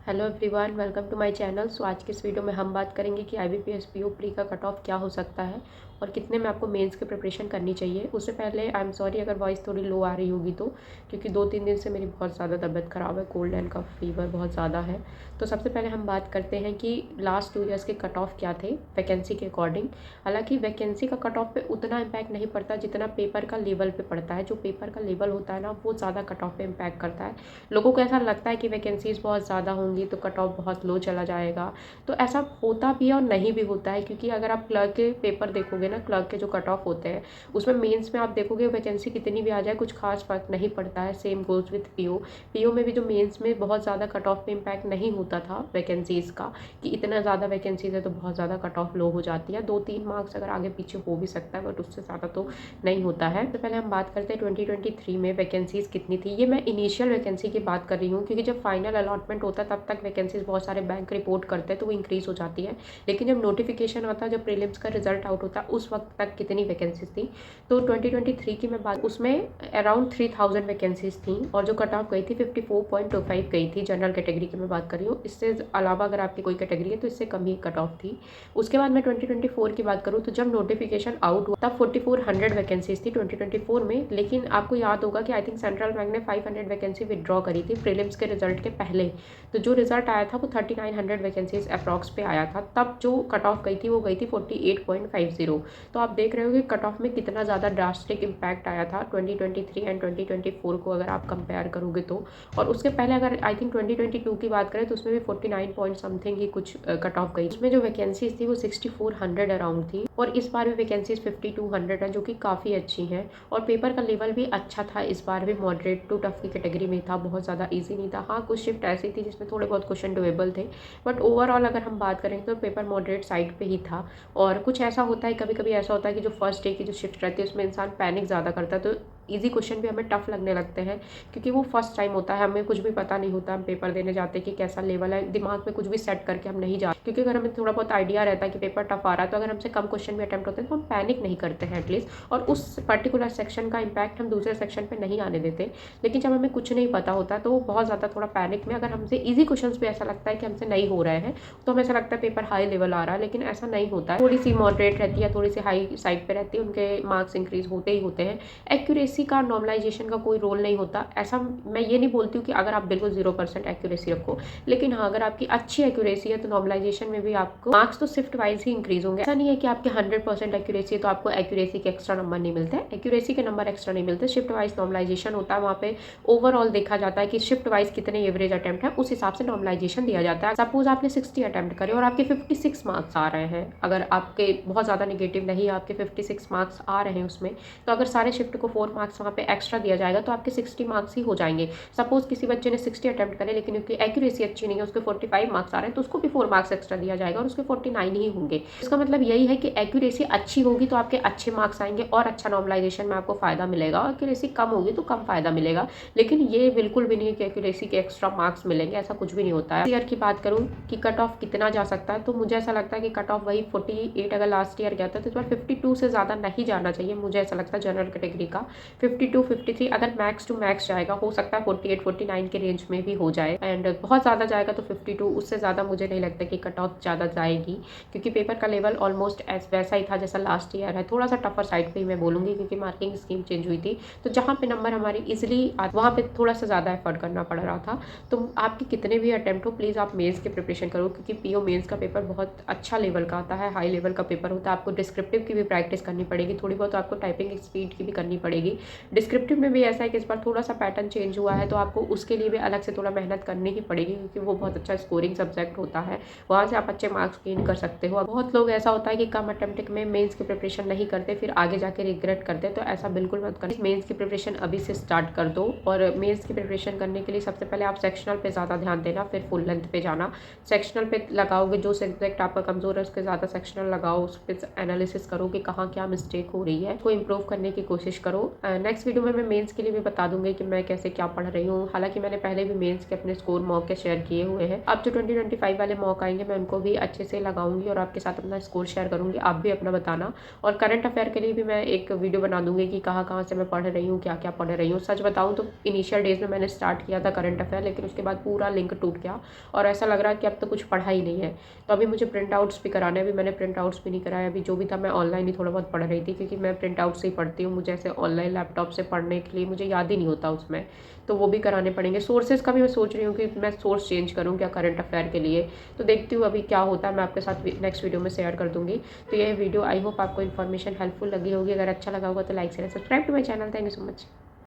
Hello everyone, welcome to my channel. So आज की इस वीडियो में हम बात करेंगे कि IBPS PO प्री का कट ऑफ क्या हो सकता है और कितने में आपको मेंस की प्रिपरेशन करनी चाहिए। उससे पहले आई एम सॉरी अगर वॉइस थोड़ी लो आ रही होगी तो, क्योंकि 2-3 दिन से मेरी बहुत ज़्यादा तबीयत ख़राब है, कोल्ड एंड कफ फीवर बहुत ज़्यादा है। तो सबसे पहले हम बात करते हैं कि लास्ट 2 ईयर्स के कट ऑफ क्या थे वैकेंसी के अकॉर्डिंग। हालांकि वैकेंसी का कट ऑफ पे उतना इम्पैक्ट नहीं पड़ता जितना पेपर का लेवल पे पड़ता है। जो पेपर का लेवल होता है ना, वो ज़्यादा कट ऑफ पे इम्पैक्ट करता है। लोगों को ऐसा लगता है कि वैकेंसीज़ बहुत ज़्यादा होंगी तो कट ऑफ बहुत लो चला जाएगा, तो ऐसा होता भी है और नहीं भी होता है। क्योंकि अगर आप क्लर्क के पेपर देखोगे ना, क्लर्क के जो कट ऑफ होते हैं उसमें मेंस में आप देखोगे वैकेंसी कितनी भी आ जाए कुछ खास फर्क नहीं पड़ता है। सेम गोज विथ पीओ में भी जो मेंस में बहुत ज़्यादा कट ऑफ पे इम्पैक्ट नहीं होता था वैकेंसीज़ का, कि इतना ज़्यादा वैकेंसीज है तो बहुत ज़्यादा कट ऑफ लो हो जाती है। 2-3 मार्क्स अगर आगे पीछे हो भी सकता है, बट उससे ज़्यादा तो नहीं होता है। तो पहले हम बात करते हैं 2023 में वैकेंसीज़ कितनी थी। ये मैं इनिशियल वैकेंसी की बात कर रही हूँ, क्योंकि जब फाइनल अलॉटमेंट होता है तब तक वैकेंसीज बहुत सारे बैंक रिपोर्ट करते हैं तो वो इंक्रीज़ हो जाती है। लेकिन जब नोटिफिकेशन आता है, जब प्रीलिम्स का रिजल्ट आउट होता है, उस वक्त तक कितनी वैकेंसीज थी। तो 2023 की मैं बात, उसमें अराउंड 3000 वैकेंसीज थी और जो कट ऑफ गई थी 54.25 गई थी। जनरल कैटेगरी की मैं बात कर रही हूँ। इससे अलावा अगर आपकी कोई कैटेगरी है तो इससे कम ही कट ऑफ थी। उसके बाद मैं 2024 की बात करूँ तो जब नोटिफिकेशन आउट हुआ तब 4400 वैकेंसीज थी 2024 में। लेकिन आपको याद होगा कि आई थिंक सेंट्रल बैंक ने 500 वैकेंसी विदड्रॉ करी थी प्रीलिम्स के रिजल्ट के पहले। तो जो रिजल्ट आया था वो 3900 वैकेंसीज अप्रॉक्स पे आया था। तब जो कट ऑफ गई थी वो गई थी 48.50। तो आप देख रहे हो कि कट ऑफ में कितना ज़्यादा ड्रास्टिक इम्पैक्ट आया था 2023 एंड 2024 को अगर आप कंपेयर करोगे तो। और उसके पहले अगर आई थिंक 2022 की बात करें तो उसमें भी 49 पॉइंट समथिंग ही कुछ कट ऑफ गई। उसमें जो वैकेंसीज थी वो 6400 अराउंड थी और इस बार भी वैकेंसीज 5200 है, जो कि काफ़ी अच्छी हैं। और पेपर का लेवल भी अच्छा था इस बार भी, मॉडरेट टू टफ की कैटेगरी में था, बहुत ज़्यादा ईजी नहीं था। हाँ, कुछ शिफ्ट ऐसी थी जिसमें थोड़े बहुत क्वेश्चन डुएबल थे, बट ओवरऑल अगर हम बात करें तो पेपर मॉडरेट साइड पे ही था। और कुछ ऐसा होता है, कभी कभी ऐसा होता है कि जो फर्स्ट डे की जो शिफ्ट रहती है उसमें इंसान पैनिक ज़्यादा करता है, तो ईजी क्वेश्चन भी हमें टफ लगने लगते हैं, क्योंकि वो फर्स्ट टाइम होता है, हमें कुछ भी पता नहीं होता। हम पेपर देने जाते हैं कि कैसा लेवल है, दिमाग में कुछ भी सेट करके हम नहीं जाते, क्योंकि अगर हमें थोड़ा बहुत आइडिया रहता है कि पेपर टफ आ रहा है तो अगर हमसे कम क्वेश्चन भी अटैम्प्ट होते हैं तो हम पैनिक नहीं करते हैं एटलीस्ट, और उस पर्टिकुलर सेक्शन का इम्पैक्ट हम दूसरे सेक्शन पर नहीं आने देते। लेकिन जब हमें कुछ नहीं पता होता तो बहुत ज़्यादा थोड़ा पैनिक में, अगर हमसे ईजी क्वेश्चन भी ऐसा लगता है कि हमसे नहीं हो रहे हैं तो हमें ऐसा लगता है पेपर हाई लेवल आ रहा है, लेकिन ऐसा नहीं होता है। थोड़ी सी मॉडरेट रहती है, थोड़ी सी हाई साइड पे रहती है, उनके मार्क्स इंक्रीज होते ही होते हैं। एक्यूरेसी का, नॉर्मलाइजेशन का कोई रोल नहीं होता। ऐसा मैं ये नहीं बोलती हूँ कि अगर आप बिल्कुल 0% एक्यूरेसी रखो, लेकिन हाँ, अगर आपकी अच्छी एक्यूरेसी है तो नॉर्मलाइजेशन में भी आपको मार्क्स तो शिफ्ट वाइज ही इंक्रीज होंगे। ऐसा नहीं है कि आपके 100% एक्यूरेसी है तो आपको एक्यूरेसी के एक्स्ट्रा नंबर नहीं मिलते, एक्यूरेसी के नंबर एक्स्ट्रा नहीं मिलते। शिफ्ट वाइज नॉर्मलाइजेशन होता है, वहाँ पे ओवरऑल देखा जाता है कि शिफ्ट वाइज कितने एवरेज अटेम्प्ट है, उस हिसाब से नॉर्मलाइजेशन दिया जाता है। सपोज आपने 60 अटेम्प्ट करे और आपके 56 मार्क्स आ रहे हैं, अगर आपके बहुत ज़्यादा निगेटिव नहीं, आपके 56 मार्क्स आ रहे हैं उसमें, तो अगर सारे शिफ्ट को 4 मार्क्स वहाँ पे एक्स्ट्रा दिया जाएगा तो आपके 60 मार्क्स ही हो जाएंगे। सपोज किसी बच्चे ने 60 अटेम्प्ट करे लेकिन उसकी एक्यूरेसी अच्छी नहीं है, उसके 45 मार्क्स आ रहे हैं, तो उसको भी 4 मार्क्स एक्स्ट्रा दिया जाएगा और उसके 49 ही होंगे। इसका मतलब यही है कि एक्यूरेसी अच्छी होगी तो आपके अच्छे मार्क्स आएंगे और अच्छा नॉर्मलाइजेशन में आपको फायदा मिलेगा, और एक्यूरेसी कम होगी तो कम फायदा मिलेगा। लेकिन ये बिल्कुल भी नहीं है कि एक्यूरेसी के एक्स्ट्रा मार्क्स मिलेंगे, ऐसा कुछ भी नहीं होता है। ईयर की बात करूँ कि कट ऑफ कितना जा सकता है, तो मुझे ऐसा लगता है कि कट ऑफ वही 48 अगर लास्ट ईयर गया था तो इस बार 52 से ज़्यादा नहीं जाना चाहिए, मुझे ऐसा लगता है जनरल कैटेगरी का। 52-53 अगर मैक्स टू मैक्स जाएगा, हो सकता है 48-49 के रेंज में भी हो जाए, एंड बहुत ज़्यादा जाएगा तो 52, उससे ज़्यादा मुझे नहीं लगता कि कट ऑफ ज़्यादा जाएगी, क्योंकि पेपर का लेवल ऑलमोस्ट वैसा ही था जैसा लास्ट ईयर है। थोड़ा सा टफर साइड पे ही मैं बोलूँगी, क्योंकि मार्किंग स्कीम चेंज हुई थी, तो जहाँ पे नंबर हमारी इजिली वहाँ पे थोड़ा सा ज़्यादा एफर्ट करना पड़ रहा था। तो आपके कितने भी अटेम्प्ट हो, प्लीज़ आप मेंस की प्रिपरेशन करो, क्योंकि पीओ मेंस का पेपर बहुत अच्छा लेवल का आता है, हाई लेवल का पेपर होता है। आपको डिस्क्रिप्टिव की भी प्रैक्टिस करनी पड़ेगी, थोड़ी बहुत आपको टाइपिंग स्पीड की भी करनी पड़ेगी। डिस्क्रिप्टिव में भी ऐसा है कि इस बार थोड़ा सा पैटर्न चेंज हुआ है, तो आपको उसके लिए भी अलग से थोड़ा मेहनत करनी ही पड़ेगी, क्योंकि वो बहुत अच्छा स्कोरिंग सब्जेक्ट होता है, वहाँ से आप अच्छे मार्क्स गेन कर सकते हो। बहुत लोग ऐसा होता है कि कम अटेम्प्ट में मेंस की प्रिपरेशन नहीं करते, फिर आगे जाके रिग्रेट करते, तो ऐसा बिल्कुल मत करें। मेंस की प्रिपरेशन अभी से स्टार्ट कर दो, और मेंस की प्रिपरेशन करने के लिए सबसे पहले आप सेक्शनल पे ज़्यादा ध्यान देना, फिर फुल लेंथ पे जाना। सेक्शनल पे लगाओगे, जो सब्जेक्ट आपका कमज़ोर है उसके ज़्यादा सेक्शनल लगाओ, उस पर एनालिसिस करो कि कहाँ क्या मिस्टेक हो रही है, उसको इम्प्रूव करने की कोशिश करो। नेक्स्ट वीडियो में मैं मेंस के लिए भी बता दूंगी कि मैं कैसे क्या पढ़ रही हूँ। हालांकि मैंने पहले भी मेंस के अपने स्कोर मॉक के शेयर किए हुए हैं। अब जो 2025 वाले मॉक आएंगे मैं उनको भी अच्छे से लगाऊंगी और आपके साथ अपना स्कोर शेयर करूंगी, आप भी अपना बताना। और करंट अफेयर के लिए भी मैं एक वीडियो बना दूंगी कि कहाँ कहाँ से मैं पढ़ रही हूँ, क्या क्या पढ़ रही हूँ। सच बताऊँ तो इनिशियल डेज में मैंने स्टार्ट किया था करंट अफेयर, लेकिन उसके बाद पूरा लिंक टूट गया और ऐसा लग रहा है कि अब तो कुछ पढ़ा ही नहीं है। तो अभी मुझे प्रिंट आउट्स भी कराने, अभी मैंने प्रिंट आउट्स भी नहीं कराया। अभी जो भी था मैं ऑनलाइन ही थोड़ा बहुत पढ़ रही थी, क्योंकि मैं प्रिंट आउट से ही पढ़ती हूँ। मुझे ऐसे ऑनलाइन लैपटॉप से पढ़ने के लिए मुझे याद ही नहीं होता उसमें, तो वो भी कराने पड़ेंगे। सोर्सेज का भी मैं सोच रही हूँ कि मैं सोर्स चेंज करूँ क्या करंट अफेयर के लिए, तो देखती हूँ अभी क्या होता है। मैं आपके साथ नेक्स्ट वीडियो में शेयर कर दूँगी। तो ये वीडियो आई होप आपको इन्फॉर्मेशन हेल्पफुल लगी होगी। अगर अच्छा लगा होगा तो like share subscribe to my channel. Thank you so much.